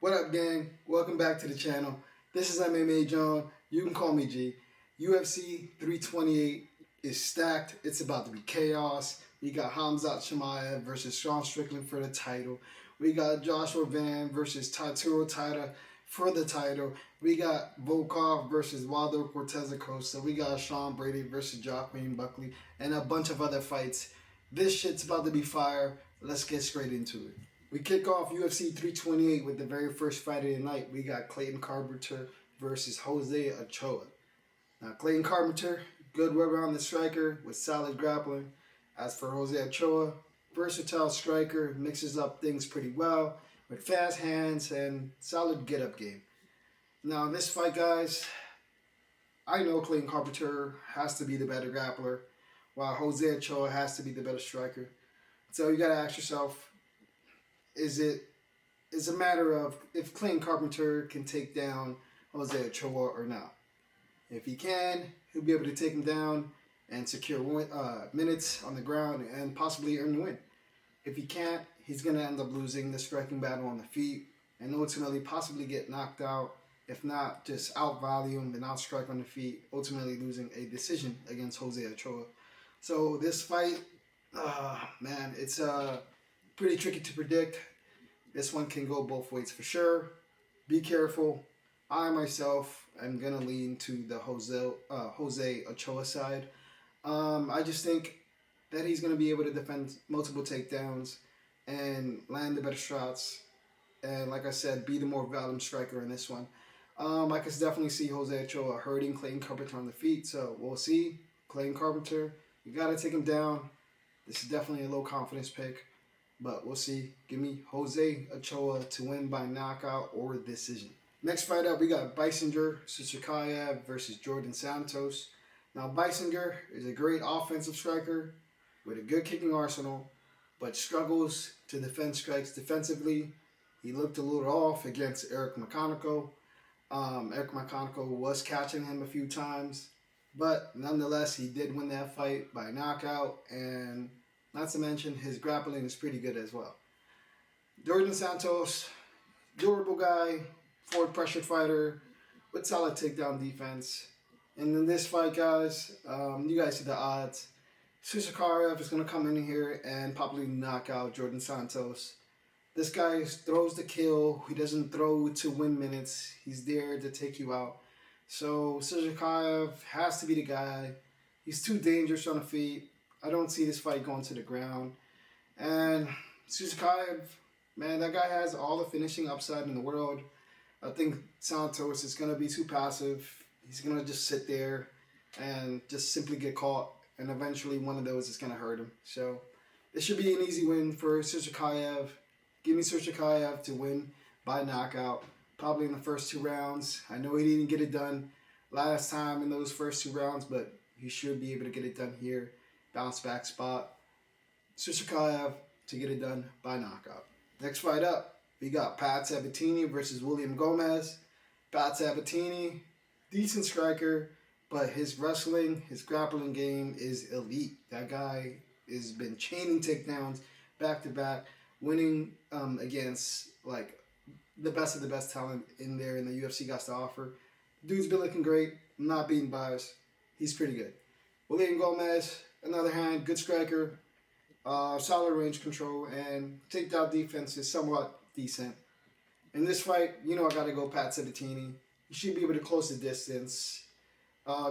What up, gang? Welcome back to the channel. This is MMA John. You can call me G. UFC 328 is stacked. It's about to be chaos. We got Khamzat Chimaev versus Strickland for the title. We got Joshua Van versus Tatsuro Taira for the title. We got Volkov versus Gautier Acosta. We got Brady Vs Buckley and a bunch of other fights. This shit's about to be fire. Let's get straight into it. We kick off UFC 328 with the very first fight of the night. We got Carpenter versus Ochoa. Now, Carpenter, good well-rounded striker with solid grappling. As for Ochoa, versatile striker, mixes up things pretty well with fast hands and solid get-up game. Now, in this fight, guys, I know Carpenter has to be the better grappler, while Ochoa has to be the better striker. So you got to ask yourself, is a matter of if Carpenter can take down Ochoa or not. If he can, he'll be able to take him down and secure minutes on the ground and possibly earn the win. If he can't, he's going to end up losing the striking battle on the feet and ultimately possibly get knocked out, if not just out-volume and out-strike on the feet, ultimately losing a decision against Ochoa. So this fight, man, it's pretty tricky to predict. This one can go both ways for sure. Be careful. I myself am going to lean to the Ochoa side. I just think that he's going to be able to defend multiple takedowns and land the better shots. And like I said, be the more volume striker in this one. I can definitely see Ochoa hurting Carpenter on the feet. So we'll see. Carpenter, you got to take him down. This is definitely a low confidence pick. But we'll see. Give me Ochoa to win by knockout or decision. Next fight up, we got Susurkaev versus Dawson Santos. Now, Biesinger is a great offensive striker with a good kicking arsenal, but struggles to defend strikes defensively. He looked a little off against Eric McConnell. Eric McConnell was catching him a few times, but nonetheless, he did win that fight by knockout, and not to mention his grappling is pretty good as well. Dawson Santos, durable guy, forward pressure fighter with solid takedown defense. And in this fight, guys, you guys see the odds. Susurkaev is going to come in here and probably knock out Dawson Santos. This guy throws the kill. He doesn't throw to win minutes. He's there to take you out. So Susurkaev has to be the guy. He's too dangerous on the feet. I don't see this fight going to the ground. And Susurkaev, man, that guy has all the finishing upside in the world. I think Santos is going to be too passive. He's going to just sit there and just simply get caught. And eventually one of those is going to hurt him. So it should be an easy win for Susurkaev. Give me Susurkaev to win by knockout. Probably in the first 2 rounds. I know he didn't get it done last time in those first 2 rounds, but he should be able to get it done here. Bounce back spot. Susurkaev to get it done by knockout. Next fight up, we got Sabatini versus Gomis. Sabatini, decent striker, but his wrestling, his grappling game is elite. That guy has been chaining takedowns back to back, winning against like the best of the best talent in there in the UFC got to offer. Dude's been looking great. I'm not being biased. He's pretty good. Gomis, on the other hand, good striker, solid range control, and takedown defense is somewhat decent. In this fight, you know I got to go Sabatini. He should be able to close the distance,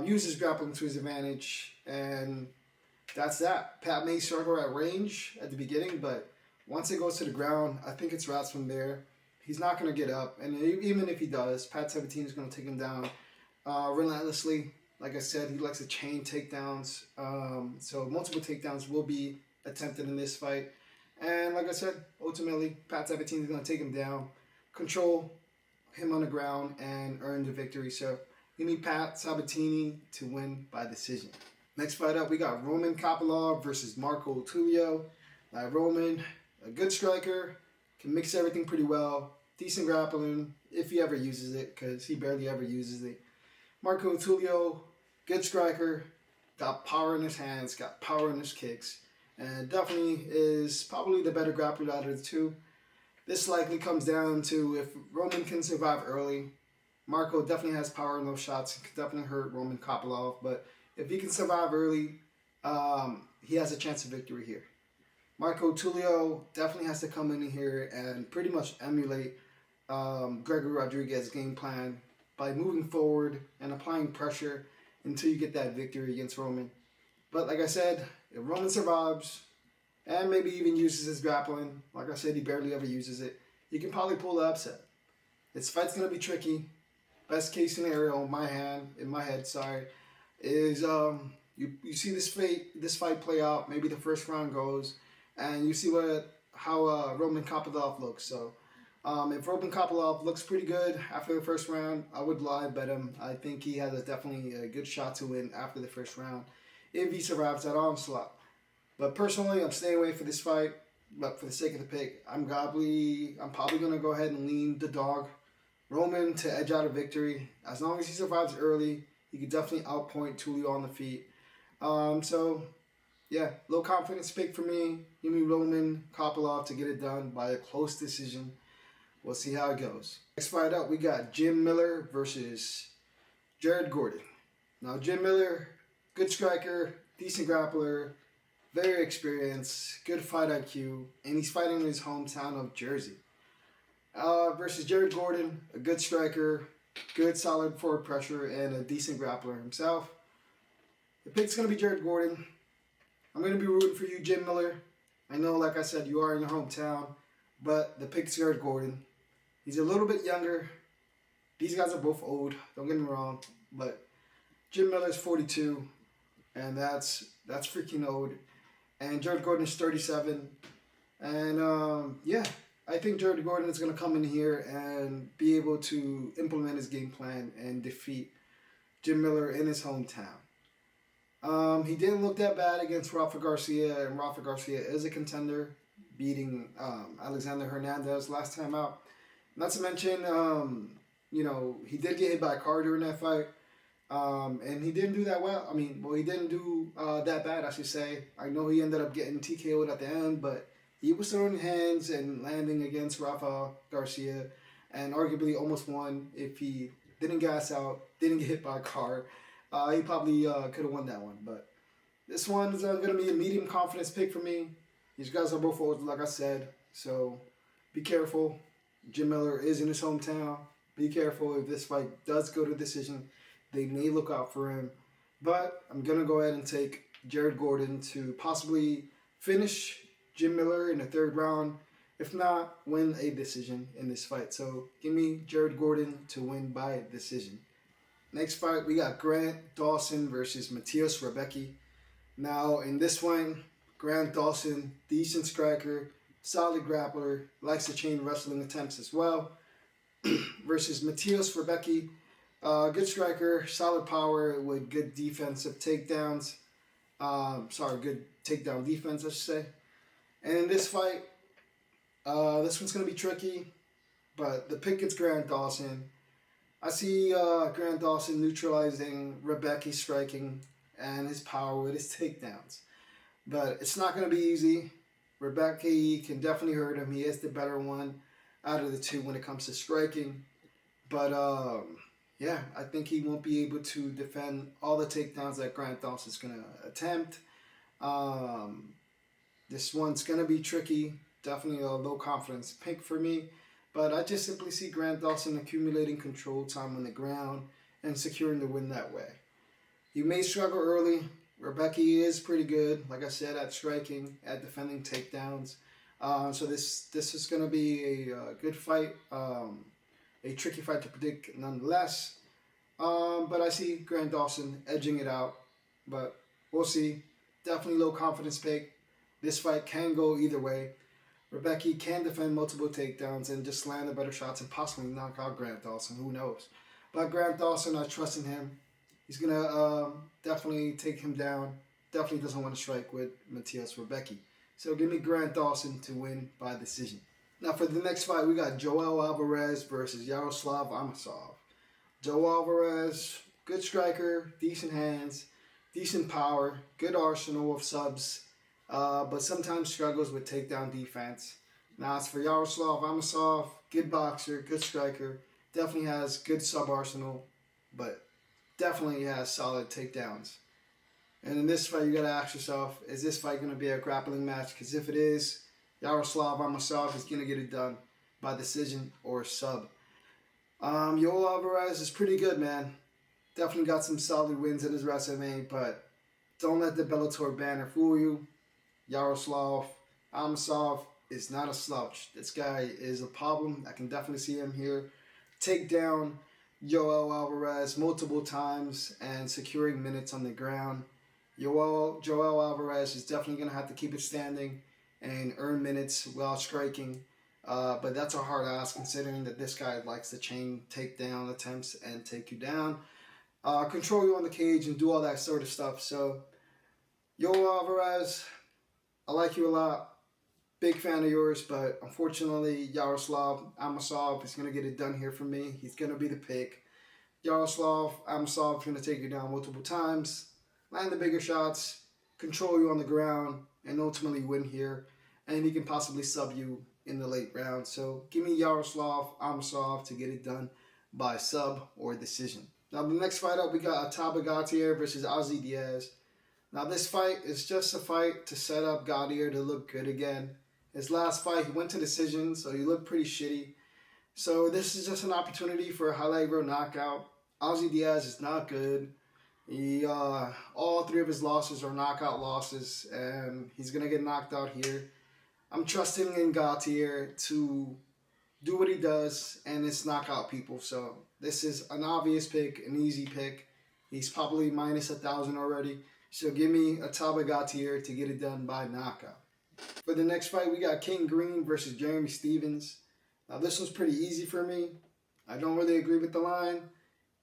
use his grappling to his advantage, and that's that. Pat may struggle at range at the beginning, but once it goes to the ground, I think it's wraps from there. He's not going to get up, and even if he does, Sabatini is going to take him down relentlessly. Like I said, he likes to chain takedowns. So multiple takedowns will be attempted in this fight. And like I said, ultimately, Sabatini is going to take him down, control him on the ground, and earn the victory. So give me Sabatini to win by decision. Next fight up, we got Kopylov versus Tulio. Roman, a good striker, can mix everything pretty well. Decent grappling, if he ever uses it, because he barely ever uses it. Tulio, good striker, got power in his hands, got power in his kicks, and definitely is probably the better grappler out of the two. This likely comes down to if Roman can survive early. Marco definitely has power in those shots. He could definitely hurt Roman Kopylov, but if he can survive early, he has a chance of victory here. Marco Tulio definitely has to come in here and pretty much emulate Gregory Rodriguez's game plan by moving forward and applying pressure until you get that victory against Roman. But like I said, if Roman survives and maybe even uses his grappling, like I said, he barely ever uses it, he can probably pull the upset. This fight's going to be tricky. Best case scenario in my head, is you see this fight play out. Maybe the first round goes, and you see how Roman Kopylov looks. So if Roman Kopylov looks pretty good after the first round, I would live bet him. I think he has definitely a good shot to win after the first round if he survives that onslaught. But personally, I'm staying away for this fight. But for the sake of the pick, I'm probably gonna go ahead and lean the dog, Roman, to edge out a victory. As long as he survives early, he could definitely outpoint Tulio on the feet. So yeah, low confidence pick for me. Give me Roman Kopylov to get it done by a close decision. We'll see how it goes. Next fight up, we got Jim Miller versus Jared Gordon. Now, Jim Miller, good striker, decent grappler, very experienced, good fight IQ, and he's fighting in his hometown of Jersey. Versus Jared Gordon, a good striker, good solid forward pressure, and a decent grappler himself. The pick's going to be Jared Gordon. I'm going to be rooting for you, Jim Miller. I know, like I said, you are in your hometown, but the pick's Jared Gordon. He's a little bit younger. These guys are both old, don't get me wrong, but Jim Miller's 42, and that's freaking old. And Jared Gordon is 37. And yeah, I think Jared Gordon is going to come in here and be able to implement his game plan and defeat Jim Miller in his hometown. He didn't look that bad against Rafa Garcia, and Rafa Garcia is a contender, beating Alexander Hernandez last time out. Not to mention, he did get hit by a car during that fight, and he didn't do that well. He didn't do that bad, I should say. I know he ended up getting TKO'd at the end, but he was throwing hands and landing against Rafa Garcia, and arguably almost won if he didn't gas out, didn't get hit by a car. He probably could have won that one, but this one is going to be a medium confidence pick for me. These guys are both old, like I said, so be careful. Jim Miller is in his hometown. Be careful if this fight does go to decision. They may look out for him, but I'm going to go ahead and take Jared Gordon to possibly finish Jim Miller in the third round, if not, win a decision in this fight. So give me Jared Gordon to win by decision. Next fight, we got Grant Dawson versus Matheus Rebecki. Now, in this one, Grant Dawson, decent striker, solid grappler, likes to chain wrestling attempts as well. Versus Matheus Rebecki, good striker, solid power with good defensive takedowns. Good takedown defense, I should say. And in this fight, this one's going to be tricky, but the pick is Grant Dawson. I see Grant Dawson neutralizing Rebecki's striking and his power with his takedowns. But it's not going to be easy. Rebecki can definitely hurt him. He is the better one out of the two when it comes to striking. But, yeah, I think he won't be able to defend all the takedowns that Grant Dawson's going to attempt. This one's going to be tricky. Definitely a low confidence pick for me. But I just simply see Grant Dawson accumulating control time on the ground and securing the win that way. He may struggle early. Rebecki is pretty good, like I said, at striking, at defending takedowns. So this is going to be a good fight, a tricky fight to predict nonetheless. But I see Grant Dawson edging it out. But we'll see. Definitely low confidence pick. This fight can go either way. Rebecki can defend multiple takedowns and just land the better shots and possibly knock out Grant Dawson. Who knows? But Grant Dawson, I trust in him. He's going to definitely take him down. Definitely doesn't want to strike with Matheus Rebecki. So give me Grant Dawson to win by decision. Now for the next fight, we got Joel Alvarez versus Yaroslav Amosov. Joel Alvarez, good striker, decent hands, decent power, good arsenal of subs. But sometimes struggles with takedown defense. Now, as for Yaroslav Amosov, good boxer, good striker, definitely has good sub-arsenal, but definitely has solid takedowns. And in this fight, you gotta ask yourself, is this fight gonna be a grappling match? Because if it is, Yaroslav Amosov is gonna get it done by decision or sub. Yoel Alvarez is pretty good, man. Definitely got some solid wins in his resume, but don't let the Bellator banner fool you. Yaroslav Amosov is not a slouch. This guy is a problem. I can definitely see him here take down Yoel Alvarez multiple times and securing minutes on the ground. Yoel Alvarez is definitely going to have to keep it standing and earn minutes while striking. But that's a hard ask considering that this guy likes to chain takedown attempts and take you down. Control you on the cage and do all that sort of stuff. So, Yoel Alvarez, I like you a lot. Big fan of yours, but unfortunately, Yaroslav Amosov is going to get it done here for me. He's going to be the pick. Yaroslav Amosov is going to take you down multiple times, land the bigger shots, control you on the ground, and ultimately win here. And he can possibly sub you in the late round. So give me Yaroslav Amosov to get it done by sub or decision. Now the next fight up, we got Gautier versus Diaz. Now this fight is just a fight to set up Gautier to look good again. His last fight, he went to decision, so he looked pretty shitty. So this is just an opportunity for a highlight reel knockout. Diaz is not good. All three of his losses are knockout losses, and he's going to get knocked out here. I'm trusting in Gautier to do what he does, and it's knock out people. So this is an obvious pick, an easy pick. He's probably minus 1,000 already. So give me a Gautier to get it done by knockout. For the next fight, we got King Green versus Jeremy Stephens. Now this one's pretty easy for me. I don't really agree with the line.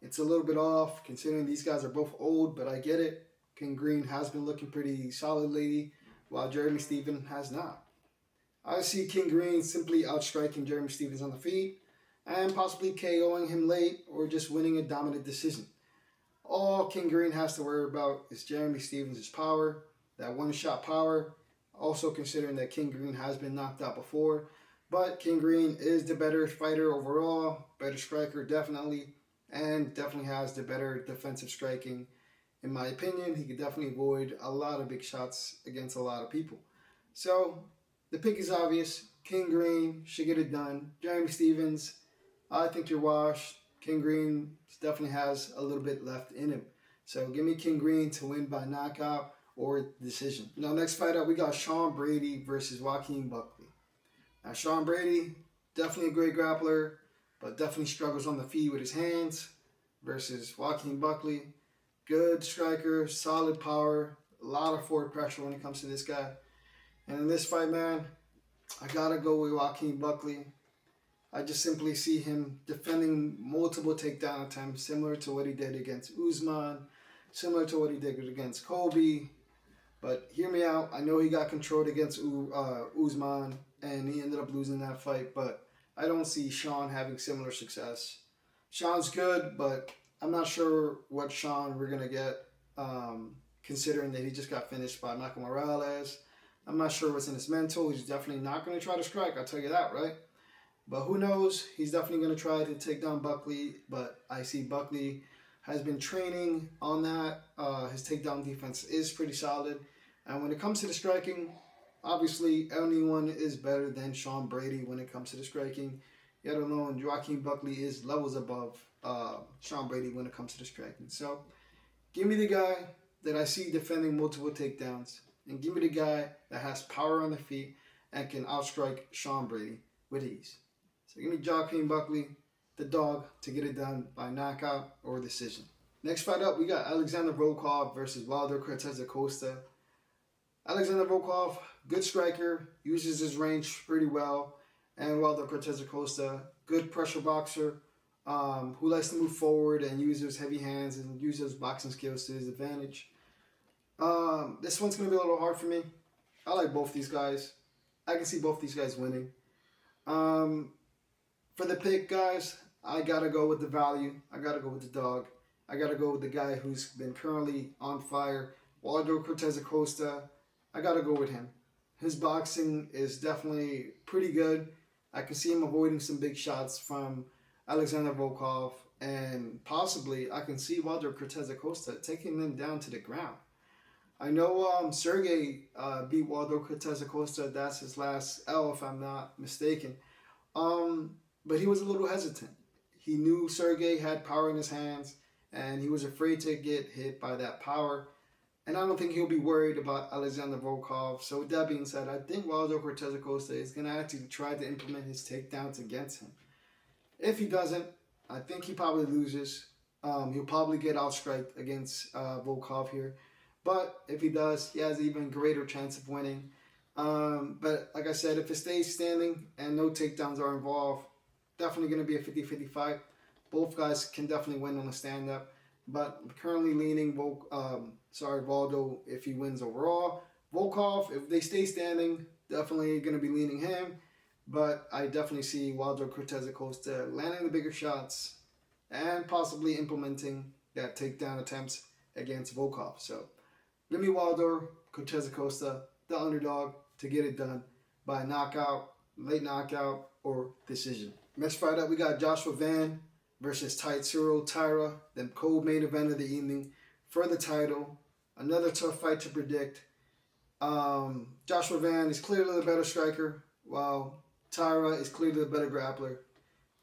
It's a little bit off considering these guys are both old, but I get it. King Green has been looking pretty solid lately, while Jeremy Stephens has not. I see King Green simply outstriking Jeremy Stephens on the feet and possibly KOing him late or just winning a dominant decision. All King Green has to worry about is Jeremy Stephens' power, that one-shot power. Also considering that King Green has been knocked out before. But King Green is the better fighter overall, better striker definitely, and definitely has the better defensive striking. In my opinion, he could definitely avoid a lot of big shots against a lot of people. So, the pick is obvious. King Green should get it done. Jeremy Stephens, I think you're washed. King Green definitely has a little bit left in him. So, give me King Green to win by knockout or decision. Now, next fight up, we got Sean Brady versus Joaquin Buckley. Now, Sean Brady, definitely a great grappler, but definitely struggles on the feet with his hands versus Joaquin Buckley. Good striker, solid power, a lot of forward pressure when it comes to this guy. And in this fight, man, I gotta go with Joaquin Buckley. I just simply see him defending multiple takedown attempts, similar to what he did against Usman, similar to what he did against Colby. But hear me out. I know he got controlled against Usman, and he ended up losing that fight. But I don't see Sean having similar success. Sean's good, but I'm not sure what Sean we're going to get, considering that he just got finished by Michael Morales. I'm not sure what's in his mental. He's definitely not going to try to strike. I'll tell you that, right? But who knows? He's definitely going to try to take down Buckley. But I see Buckley has been training on that. His takedown defense is pretty solid. And when it comes to the striking, obviously anyone is better than Sean Brady when it comes to the striking. Yet alone, Joaquin Buckley is levels above Sean Brady when it comes to the striking. So give me the guy that I see defending multiple takedowns. And give me the guy that has power on the feet and can outstrike Sean Brady with ease. So give me Joaquin Buckley, the dog, to get it done by knockout or decision. Next fight up, we got Alexander Volkov versus Wilder Cortez Acosta. Alexander Volkov, good striker, uses his range pretty well. And Wilder Cortez Acosta, good pressure boxer, who likes to move forward and use his heavy hands and use his boxing skills to his advantage. This one's going to be a little hard for me. I like both these guys. I can see both these guys winning. For the pick, guys, I got to go with the value. I got to go with the dog. I got to go with the guy who's been currently on fire. Wilder Cortez Acosta, I got to go with him. His boxing is definitely pretty good. I can see him avoiding some big shots from Alexander Volkov, and possibly I can see Gautier Vs Acosta taking them down to the ground. I know Sergey beat Gautier Vs Acosta. That's his last L, if I'm not mistaken. But he was a little hesitant. He knew Sergey had power in his hands, and he was afraid to get hit by that power. And I don't think he'll be worried about Alexander Volkov. So with that being said, I think Gautier Vs Acosta is going to actually try to implement his takedowns against him. If he doesn't, I think he probably loses. He'll probably get outstriked against Volkov here. But if he does, he has an even greater chance of winning. But like I said, if it stays standing and no takedowns are involved, definitely going to be a 50-50 fight. Both guys can definitely win on a stand-up. But I'm currently leaning Valdo if he wins overall. Volkov, if they stay standing, definitely going to be leaning him. But I definitely see Gautier Vs Acosta landing the bigger shots and possibly implementing that takedown attempts against Volkov. So, give me Gautier Vs Acosta, the underdog, to get it done by knockout, late knockout, or decision. Next fight up, we got Joshua Van versus Tatsuro Taira, the co-main event of the evening for the title. Another tough fight to predict. Joshua Van is clearly the better striker, while Taira is clearly the better grappler.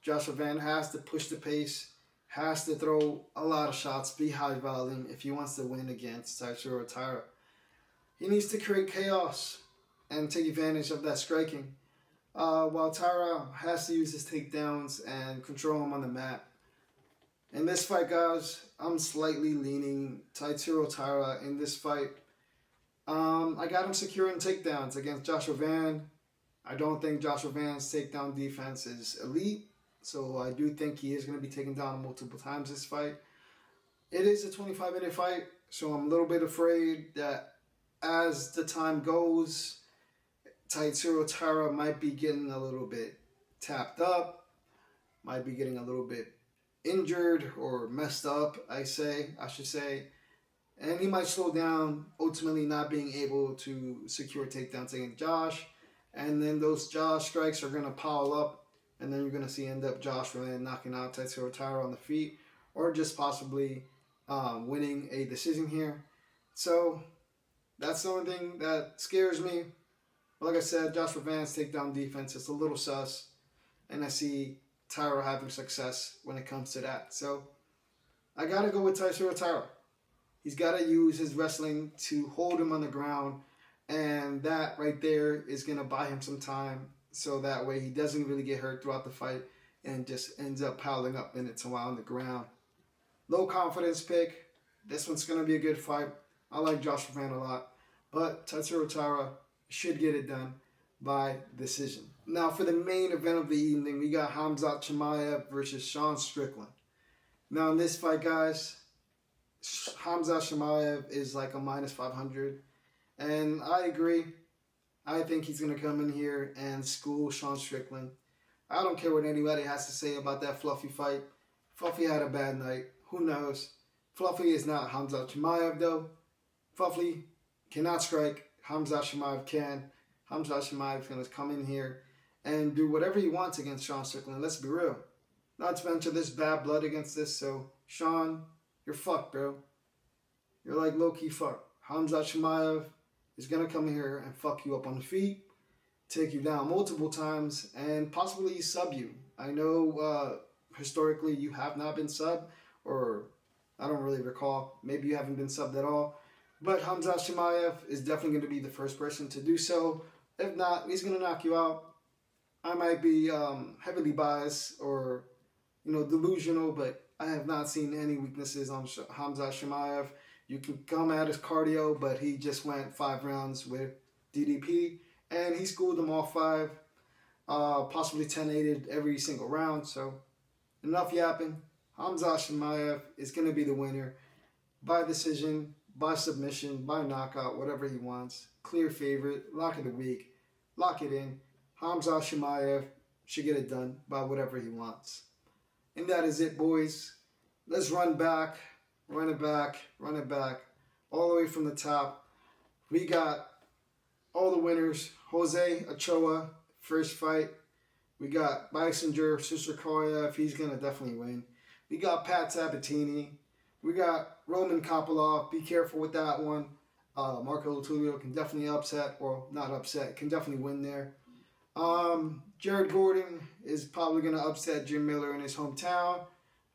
Joshua Van has to push the pace, has to throw a lot of shots, be high volume if he wants to win against Tatsuro Taira. He needs to create chaos and take advantage of that striking. While Taira has to use his takedowns and control him on the mat. In this fight, guys, I'm slightly leaning Tatsuro Taira in this fight. I got him securing takedowns against Joshua Van. I don't think Joshua Van's takedown defense is elite, so I do think he is going to be taken down multiple times this fight. It is a 25-minute fight, so I'm a little bit afraid that as the time goes, Tatsuro Taira might be getting a little bit tapped up, might be getting a little bit injured or messed up, I should say. And he might slow down, ultimately not being able to secure takedowns against Josh. And then those Josh strikes are going to pile up, and then you're going to see end up Josh Rogan knocking out Tatsuro Taira on the feet, or just possibly winning a decision here. So that's the only thing that scares me. Like I said, Joshua Van's takedown defense is a little sus, and I see Taira having success when it comes to that. So I got to go with Tatsuro Taira. He's got to use his wrestling to hold him on the ground, and that right there is going to buy him some time, so that way he doesn't really get hurt throughout the fight and just ends up piling up minutes while on the ground. Low confidence pick. This one's going to be a good fight. I like Joshua Van a lot, but Tatsuro Taira should get it done by decision. Now for the main event of the evening, we got Khamzat Chimaev versus Sean Strickland. Now in this fight, guys, Khamzat Chimaev is like a minus 500. And I agree. I think he's going to come in here and school Sean Strickland. I don't care what anybody has to say about that Fluffy fight. Fluffy had a bad night. Who knows? Fluffy is not Khamzat Chimaev though. Fluffy cannot strike. Khamzat Chimaev can. Khamzat Chimaev is going to come in here and do whatever he wants against Sean Strickland. Let's be real. Not to mention this bad blood against this. So, Sean, you're fucked, bro. You're like low-key fucked. Khamzat Chimaev is going to come here and fuck you up on the feet, take you down multiple times, and possibly sub you. I know historically you have not been subbed, or I don't really recall. Maybe you haven't been subbed at all. But Khamzat Chimaev is definitely going to be the first person to do so. If not, he's going to knock you out. I might be heavily biased or, delusional, but I have not seen any weaknesses on Khamzat Chimaev. You can come at his cardio, but he just went 5 rounds with DDP, and he schooled them all 5, possibly 10-8'd every single round. So, enough yapping. Khamzat Chimaev is going to be the winner by decision, by submission, by knockout, whatever he wants. Clear favorite, lock of the week, lock it in. Khamzat Chimaev should get it done by whatever he wants. And that is it, boys. Let's run it back, all the way from the top. We got all the winners. Jose Ochoa, first fight. We got Bissinger, Susurkaev, he's going to definitely win. We got Pat Sabatini. We got Roman Kopylov, be careful with that one. Marco Tulio can definitely upset, or not upset, can definitely win there. Jared Gordon is probably going to upset Jim Miller in his hometown.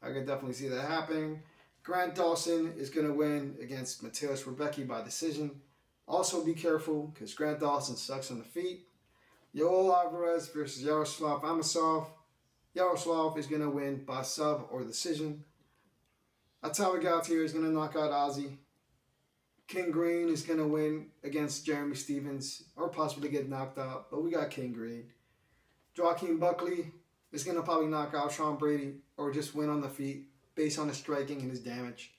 I could definitely see that happening. Grant Dawson is going to win against Alvarez Rebecki by decision. Also be careful, because Grant Dawson sucks on the feet. Yoel Alvarez versus Yaroslav Amosov. Yaroslav is going to win by sub or decision. Taira Gautier is going to knock out Ozzy. King Green is going to win against Jeremy Stevens, or possibly get knocked out, but we got King Green. Joaquin Buckley is going to probably knock out Sean Brady, or just win on the feet, based on his striking and his damage.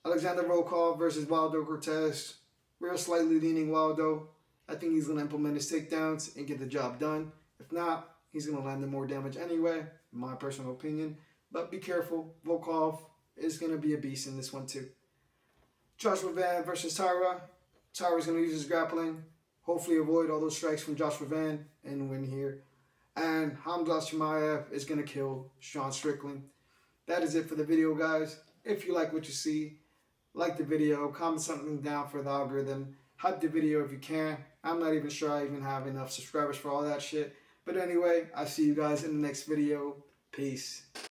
Alexander Volkov versus Waldo Cortez. We're slightly leaning Waldo. I think he's going to implement his takedowns and get the job done. If not, he's going to land him more damage anyway, in my personal opinion. But be careful, Volkov is going to be a beast in this one too. Joshua Van versus Taira. Taira's going to use his grappling. Hopefully avoid all those strikes from Joshua Van and win here. And Khamzat Chimaev is going to kill Sean Strickland. That is it for the video, guys. If you like what you see, like the video, comment something down for the algorithm. Hype the video if you can. I'm not even sure I even have enough subscribers for all that shit. But anyway, I'll see you guys in the next video. Peace.